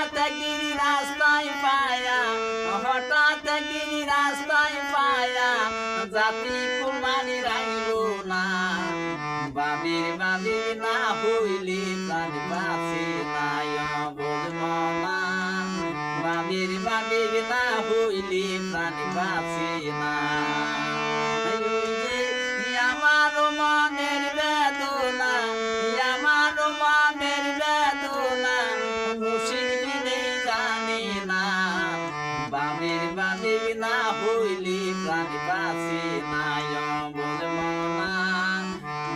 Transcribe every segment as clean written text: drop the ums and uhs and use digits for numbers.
হঠাৎ একদিন রাস্তায় পায়া হঠাৎ একদিন রাস্তায় পায়া জাতি কুরবানি রাইল না বাবির না হইলে প্রাণ বাঁচে নাই বুঝমনা বাবির না হইলে প্রাণ বাঁচে না আমার মনের বেদনা আমার মনের বেদনা মুর্শিদ বিনে জানি না বাবির না হইলে প্রাণ বাঁচে নাই বুঝমনা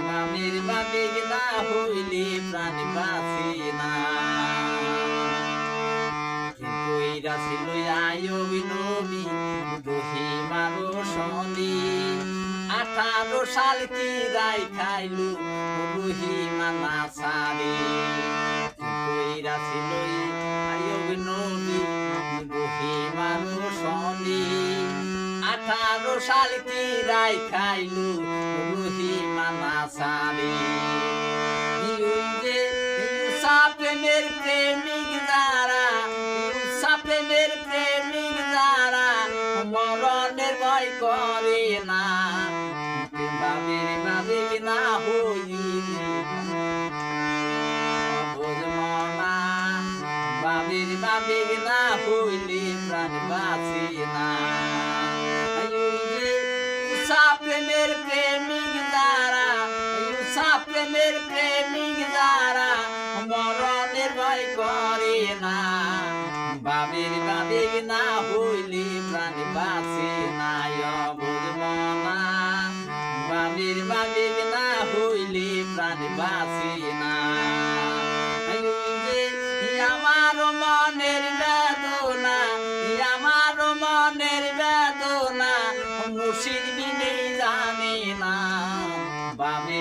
বাবির না হইলে প্রাণ বাঁচে না কইরা ছিল আয়বি নবী রহিমারো সনি 18 সাল কি রাই খাইলু রহিমা না সারি কইরা ছিল আয়বি নবী রহিমারো সনি 18 সাল কি রাই খাইলু রহিমা না সারি প্রেমের প্রেমিক যারা প্রেমের প্রেমিক যারা মরণের ভয় করে না বাবির না হইলে বুঝমনা বাবির না হইলে প্রাণ বাঁচে না প্রেমের প্রেমিক যারা প্রেমের প্রেমিক যারা মরণের ভয় করে না বাবির না হইলে প্রাণ বাঁচে না বুঝমনা বাবির না হইলে প্রাণ বাঁচে না আমার মনের বেদনা আমার মনের বেদনা মুর্শিদ বিনে জানে না